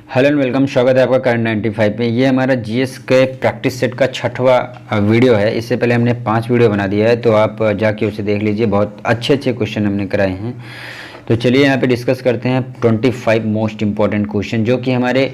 Hello and welcome, स्वागत है आपका करंट 95 में। ये हमारा जीएस के प्रैक्टिस सेट का 6वां वीडियो है। इससे पहले हमने 5 वीडियो बना दिया है, तो आप जाके उसे देख लीजिए। बहुत अच्छे क्वेश्चन हमने कराए हैं। तो चलिए यहाँ पे डिस्कस करते हैं 25 मोस्ट इंपॉर्टेंट क्वेश्चन जो कि हमारे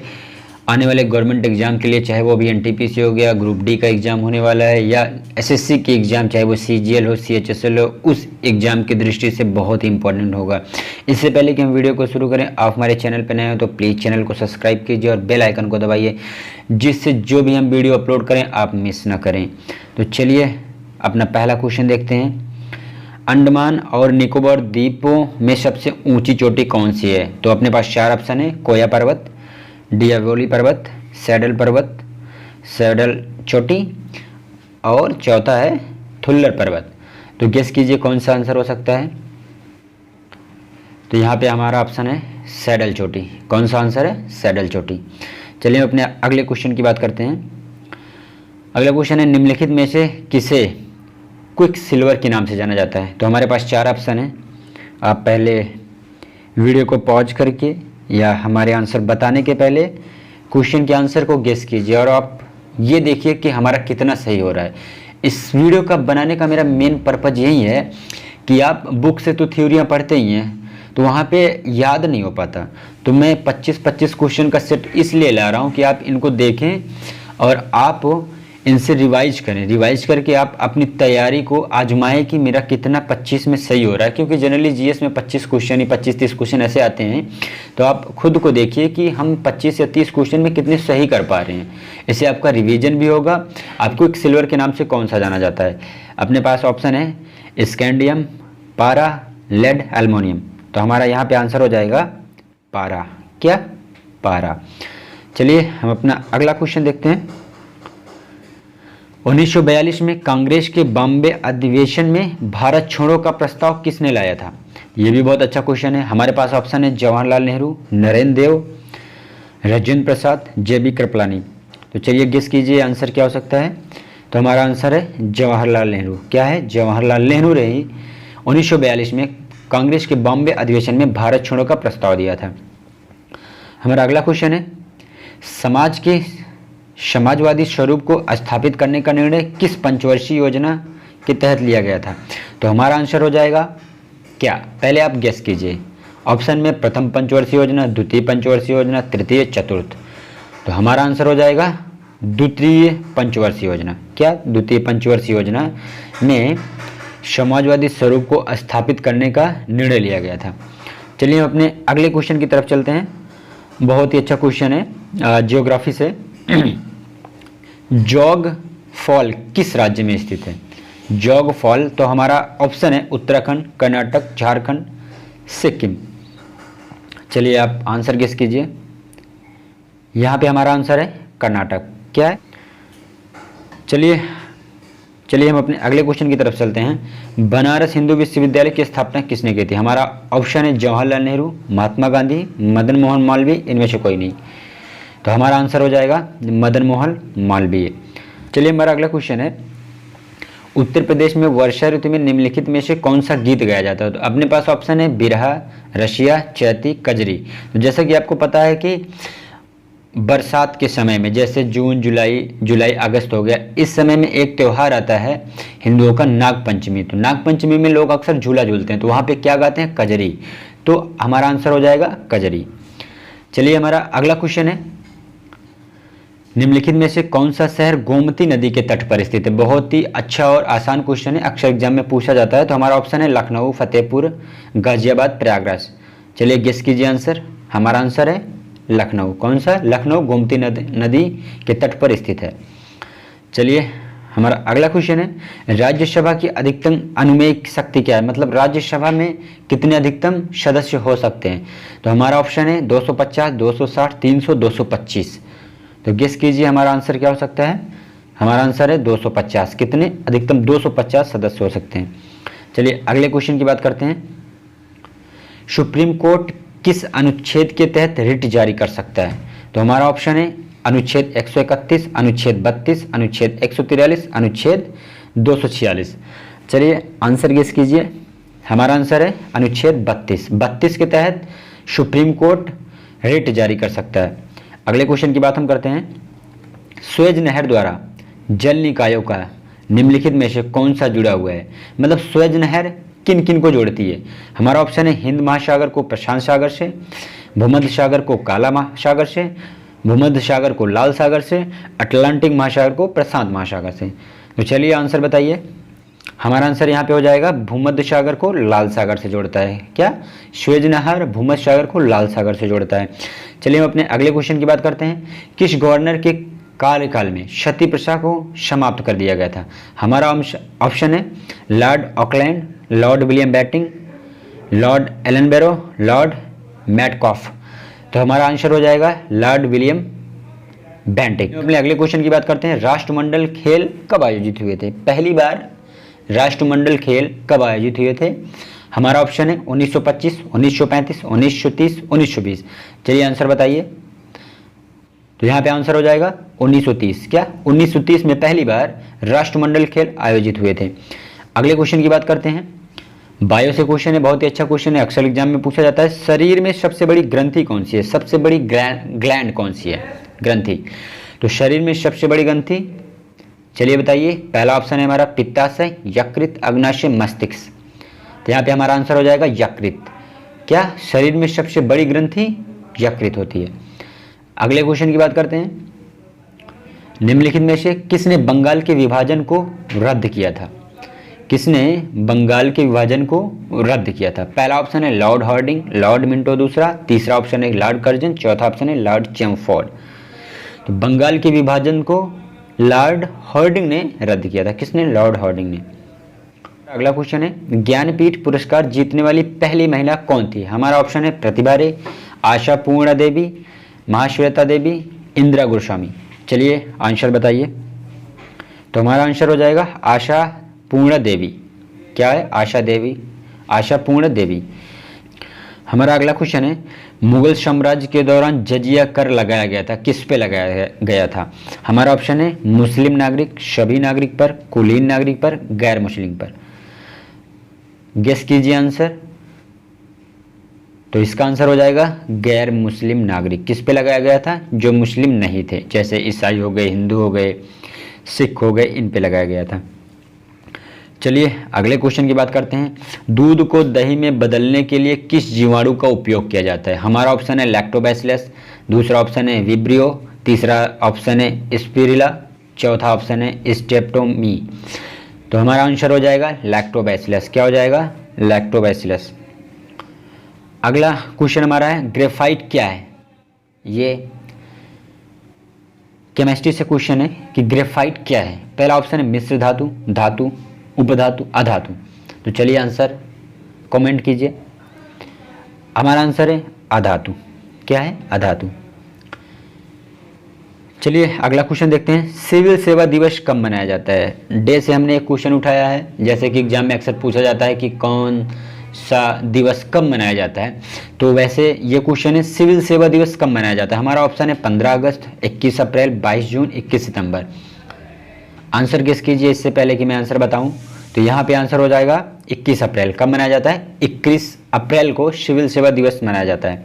आने वाले गवर्नमेंट एग्जाम के लिए, चाहे वो भी एनटीपीसी हो गया, ग्रुप डी का एग्ज़ाम होने वाला है, या एसएससी की एग्ज़ाम, चाहे वो सीजीएल हो, सीएचएसएल हो, उस एग्ज़ाम की दृष्टि से बहुत ही इंपॉर्टेंट होगा। इससे पहले कि हम वीडियो को शुरू करें, आप हमारे चैनल पर नए हो तो प्लीज़ चैनल को सब्सक्राइब कीजिए और बेल आइकन को दबाइए, जिससे जो भी हम वीडियो अपलोड करें आप मिस ना करें। तो चलिए अपना पहला क्वेश्चन देखते हैं। अंडमान और निकोबार द्वीपों में सबसे ऊंची चोटी कौन सी है? तो अपने पास 4 ऑप्शन है: कोया पर्वत, डियावोली पर्वत, सैडल पर्वत, सैडल चोटी, और चौथा है थुल्लर पर्वत। तो गेस कीजिए कौन सा आंसर हो सकता है। तो यहाँ पे हमारा ऑप्शन है सैडल चोटी। कौन सा आंसर है? सैडल चोटी। चलिए अपने अगले क्वेश्चन की बात करते हैं। अगला क्वेश्चन है, निम्नलिखित में से किसे क्विक सिल्वर के नाम से जाना जाता है? तो हमारे पास 4 ऑप्शन है। आप पहले वीडियो को पॉज करके या हमारे आंसर बताने के पहले क्वेश्चन के आंसर को गेस कीजिए, और आप ये देखिए कि हमारा कितना सही हो रहा है। इस वीडियो का बनाने का मेरा मेन पर्पज़ यही है कि आप बुक से तो थ्योरियाँ पढ़ते ही हैं, तो वहाँ पे याद नहीं हो पाता। तो मैं 25-25 क्वेश्चन का सेट इसलिए ला रहा हूँ कि आप इनको देखें और आप इनसे रिवाइज करें। रिवाइज करके आप अपनी तैयारी को आजमाएं कि मेरा कितना 25 में सही हो रहा है, क्योंकि जनरली जीएस में 25 क्वेश्चन ही 25-30 क्वेश्चन ऐसे आते हैं। तो आप खुद को देखिए कि हम 25 या 30 क्वेश्चन में कितने सही कर पा रहे हैं। इससे आपका रिवीजन भी होगा। आपको एक सिल्वर के नाम से कौन सा जाना जाता है? अपने पास ऑप्शन है स्कैंडियम, पारा, लेड, एल्युमिनियम। तो हमारा यहाँ पे आंसर हो जाएगा पारा। क्या? पारा। चलिए हम अपना अगला क्वेश्चन देखते हैं। 1942 में कांग्रेस के बॉम्बे अधिवेशन में भारत छोड़ो का प्रस्ताव किसने लाया था? ये भी बहुत अच्छा क्वेश्चन है। हमारे पास ऑप्शन है जवाहरलाल नेहरू, नरेंद्र देव, राजेंद्र प्रसाद, जेबी कृपलानी। तो चलिए गेस कीजिए आंसर क्या हो सकता है। तो हमारा आंसर है जवाहरलाल नेहरू। क्या है? जवाहरलाल नेहरू ने ही 1942 में कांग्रेस के बॉम्बे अधिवेशन में भारत छोड़ो का प्रस्ताव दिया था। हमारा अगला क्वेश्चन है, समाज के समाजवादी स्वरूप को स्थापित करने का निर्णय किस पंचवर्षीय योजना के तहत लिया गया था? तो हमारा आंसर हो जाएगा क्या? पहले आप गेस कीजिए। ऑप्शन में प्रथम पंचवर्षीय योजना, द्वितीय पंचवर्षीय योजना, तृतीय, चतुर्थ। तो हमारा आंसर हो जाएगा द्वितीय पंचवर्षीय योजना। क्या? द्वितीय पंचवर्षीय योजना में समाजवादी स्वरूप को स्थापित करने का निर्णय लिया गया था। चलिए हम अपने अगले क्वेश्चन की तरफ चलते हैं। बहुत ही अच्छा क्वेश्चन है जियोग्राफी से। जौग फॉल किस राज्य में स्थित है? जौग फॉल, तो हमारा ऑप्शन है उत्तराखंड, कर्नाटक, झारखंड, सिक्किम। चलिए आप आंसर गेस कीजिए। यहाँ पे हमारा आंसर है कर्नाटक। क्या है? चलिए हम अपने अगले क्वेश्चन की तरफ चलते हैं। बनारस हिंदू विश्वविद्यालय की स्थापना किसने की थी? हमारा ऑप्शन है जवाहरलाल नेहरू, महात्मा गांधी, मदन मोहन मालवीय, इनमें से कोई नहीं। तो हमारा आंसर हो जाएगा मदन मोहन मालवीय। चलिए हमारा अगला क्वेश्चन है, उत्तर प्रदेश में वर्षा ऋतु में निम्नलिखित में से कौन सा गीत गाया जाता है? तो अपने पास ऑप्शन है बिरहा, रसिया, चैती, कजरी। तो जैसा कि आपको पता है कि बरसात के समय में, जैसे जून, जुलाई अगस्त हो गया, इस समय में एक त्यौहार आता है हिंदुओं का, नागपंचमी। तो नागपंचमी में लोग अक्सर झूला झूलते हैं, तो वहाँ पे क्या गाते हैं? कजरी। तो हमारा आंसर हो जाएगा कजरी। चलिए हमारा अगला क्वेश्चन है, निम्नलिखित में से कौन सा शहर गोमती नदी के तट पर स्थित है? बहुत ही अच्छा और आसान क्वेश्चन है, अक्सर एग्जाम में पूछा जाता है। तो हमारा ऑप्शन है लखनऊ, फतेहपुर, गाजियाबाद, प्रयागराज। चलिए गेस कीजिए आंसर। हमारा आंसर है लखनऊ। कौन सा? लखनऊ गोमती नदी के तट पर स्थित है। चलिए हमारा अगला क्वेश्चन है, राज्यसभा की अधिकतम अनुमेय शक्ति क्या है? मतलब राज्यसभा में कितने अधिकतम सदस्य हो सकते हैं? तो हमारा ऑप्शन है 250, 260, 300, 225। तो गेस कीजिए हमारा आंसर क्या हो सकता है। हमारा आंसर है 250। कितने? अधिकतम 250 सदस्य हो सकते हैं। चलिए अगले क्वेश्चन की बात करते हैं। सुप्रीम कोर्ट किस अनुच्छेद के तहत रिट जारी कर सकता है? तो हमारा ऑप्शन है अनुच्छेद 131, अनुच्छेद 32, अनुच्छेद 143, अनुच्छेद 246। चलिए आंसर गेस कीजिए। हमारा आंसर है अनुच्छेद 32। 32 के तहत सुप्रीम कोर्ट रिट जारी कर सकता है। अगले क्वेश्चन की बात हम करते हैं, सुएज नहर द्वारा जल निकायों का निम्नलिखित में से कौन सा जुड़ा हुआ है। मतलब सुएज नहर किन किन को जोड़ती है। हमारा ऑप्शन है हिंद महासागर को प्रशांत सागर से, भूमध्य सागर को काला महासागर से, भूमध्य सागर को लाल सागर से, अटलांटिक महासागर को प्रशांत महासागर से। तो चलिए आंसर बताइए। हमारा आंसर यहाँ पे हो जाएगा भूमध्य सागर को लाल सागर से जोड़ता है। क्या, सुएज नहर भूमध्य सागर को लाल सागर से जोड़ता है। चलिए हम अपने अगले क्वेश्चन की बात करते हैं, किस गवर्नर के कार्यकाल में सती प्रथा को समाप्त कर दिया गया था। हमारा ऑप्शन है Lord Auckland, Lord William Bentinck, Lord Ellenborough, Lord Metcalfe. तो हमारा आंसर हो जाएगा लॉर्ड विलियम बेंटिक। अपने अगले क्वेश्चन की बात करते हैं, राष्ट्रमंडल खेल कब आयोजित हुए थे। पहली बार राष्ट्रमंडल खेल कब आयोजित हुए थे। हमारा ऑप्शन है 1925, 1935, 1930, 1920। चलिए आंसर बताइए। तो यहाँ पे आंसर हो जाएगा 1930। क्या, 1930 में पहली बार राष्ट्रमंडल खेल आयोजित हुए थे। अगले क्वेश्चन की बात करते हैं, बायो से क्वेश्चन है, बहुत ही अच्छा क्वेश्चन है, अक्सर एग्जाम में पूछा जाता है। शरीर में सबसे बड़ी ग्रंथि कौन सी है, सबसे बड़ी ग्लैंड कौन सी है, ग्रंथि। तो शरीर में सबसे बड़ी ग्रंथि, चलिए बताइए। पहला ऑप्शन है हमारा पित्ताशय, यकृत, अग्नाशय, मस्तिष्क। तो यहाँ पे हमारा आंसर हो जाएगा यकृत। क्या, शरीर में सबसे बड़ी ग्रंथि यकृत होती है। अगले क्वेश्चन की बात करते हैं, निम्नलिखित में से किसने बंगाल के विभाजन को रद्द किया था। किसने बंगाल के विभाजन को रद्द किया था। पहला ऑप्शन है लॉर्ड हार्डिंग, लॉर्ड मिंटो दूसरा, तीसरा ऑप्शन है लॉर्ड कर्जन, चौथा ऑप्शन है लॉर्ड चैमफोर्ड। तो बंगाल के विभाजन को लॉर्ड हार्डिंग ने रद्द किया था। किसने, लॉर्ड हार्डिंग ने। अगला क्वेश्चन है, ज्ञानपीठ पुरस्कार जीतने वाली पहली महिला कौन थी। हमारा ऑप्शन है प्रतिभा रे, आशा पूर्णा देवी, महाश्वेता देवी, इंदिरा गोस्वामी। चलिए आंसर बताइए। तो हमारा आंसर हो जाएगा आशा पूर्णा देवी। क्या है, आशा देवी, आशा पूर्णा देवी। हमारा अगला क्वेश्चन है, मुगल साम्राज्य के दौरान जजिया कर लगाया गया था, किस पे लगाया गया था। हमारा ऑप्शन है मुस्लिम नागरिक, सभी नागरिक पर, कुलीन नागरिक पर, गैर मुस्लिम पर। गेस कीजिए आंसर। तो इसका आंसर हो जाएगा गैर मुस्लिम नागरिक। किस पे लगाया गया था, जो मुस्लिम नहीं थे, जैसे ईसाई हो गए, हिंदू हो गए, सिख हो गए, इन पे लगाया गया था। चलिए अगले क्वेश्चन की बात करते हैं, दूध को दही में बदलने के लिए किस जीवाणु का उपयोग किया जाता है। हमारा ऑप्शन है लैक्टोबैसिलस, दूसरा ऑप्शन है विब्रियो, तीसरा ऑप्शन है स्पिरुलिना, चौथा ऑप्शन है स्ट्रेप्टोमी। तो हमारा आंसर हो जाएगा लैक्टोबैसिलस। क्या हो जाएगा, लैक्टोबैसिलस। अगला क्वेश्चन हमारा है, ग्रेफाइट क्या है। ये केमिस्ट्री से क्वेश्चन है कि ग्रेफाइट क्या है। पहला ऑप्शन है मिश्र धातु, धातु, उपधातु, अधातु। तो चलिए आंसर कमेंट कीजिए। हमारा आंसर है अधातु। क्या है, अधातु। चलिए अगला क्वेश्चन देखते हैं, सिविल सेवा दिवस कब मनाया जाता है। डे से हमने एक क्वेश्चन उठाया है, जैसे कि एग्जाम में अक्सर पूछा जाता है कि कौन सा दिवस कब मनाया जाता है। तो वैसे ये क्वेश्चन है सिविल सेवा दिवस कब मनाया जाता है। हमारा ऑप्शन है 15 अगस्त, 21 अप्रैल, 22 जून, 21 सितंबर। आंसर गेस कीजिए इससे पहले कि मैं आंसर बताऊं। तो यहाँ पे आंसर हो जाएगा 21 अप्रैल। कब मनाया जाता है, 21 अप्रैल को सिविल सेवा दिवस मनाया जाता है।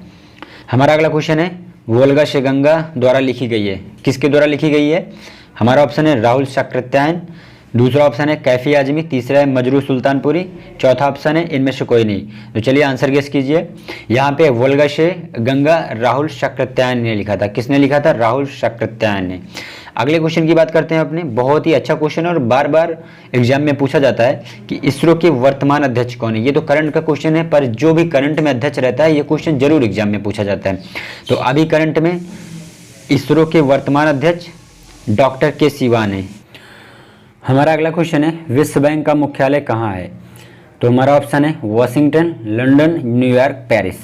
हमारा अगला क्वेश्चन है, वोल्गा से गंगा द्वारा लिखी गई है, किसके द्वारा लिखी गई है। हमारा ऑप्शन है राहुल साकृत्यायन, दूसरा ऑप्शन है कैफी आजमी, तीसरा है मजरू सुल्तानपुरी, चौथा ऑप्शन है इनमें से कोई नहीं। तो चलिए आंसर गेस कीजिए। यहाँ पे वोल्गा से गंगा राहुल साकृत्यायन ने लिखा था। किसने लिखा था, राहुल साकृत्यायन ने। अगले क्वेश्चन की बात करते हैं अपने, बहुत ही अच्छा क्वेश्चन है और बार बार एग्जाम में पूछा जाता है कि इसरो के वर्तमान अध्यक्ष कौन है। ये तो करंट का क्वेश्चन है, पर जो भी करंट में अध्यक्ष रहता है ये क्वेश्चन जरूर एग्जाम में पूछा जाता है। तो अभी करंट में इसरो के वर्तमान अध्यक्ष डॉक्टर के सिवान है। हमारा अगला क्वेश्चन है, विश्व बैंक का मुख्यालय कहाँ है। तो हमारा ऑप्शन है वाशिंगटन, लंदन, न्यूयॉर्क, पेरिस।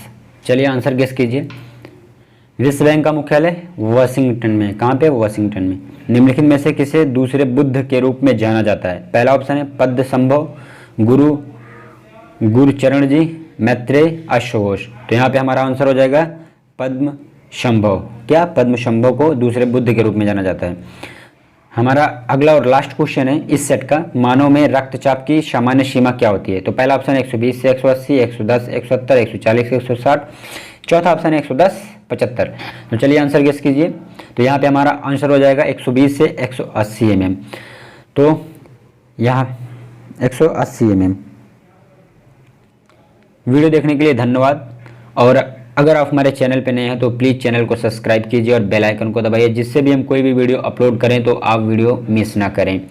चलिए आंसर गेस कीजिए। विश्व बैंक का मुख्यालय वाशिंगटन में। कहाँ पे, वाशिंगटन में। निम्नलिखित में से किसे दूसरे बुद्ध के रूप में जाना जाता है। पहला ऑप्शन है पद्म संभव, गुरुचरण जी, मैत्रेय, अश्वघोष। तो यहाँ पे हमारा आंसर हो जाएगा पद्म संभव। क्या, पद्म संभव को दूसरे बुद्ध के रूप में जाना जाता है। हमारा अगला और लास्ट क्वेश्चन है इस सेट का, मानव में रक्तचाप की सामान्य सीमा क्या होती है। तो पहला ऑप्शन 120 से 180, 110, 170, 140, 160, चौथा ऑप्शन है 110, 75। तो चलिए आंसर गेस कीजिए। तो यहाँ पे हमारा आंसर हो जाएगा 120 से 180 mm। तो यहाँ 180 mm। वीडियो देखने के लिए धन्यवाद। और अगर आप हमारे चैनल पे नए हैं तो प्लीज़ चैनल को सब्सक्राइब कीजिए और बेल आइकन को दबाइए, जिससे भी हम कोई भी वीडियो अपलोड करें तो आप वीडियो मिस ना करें।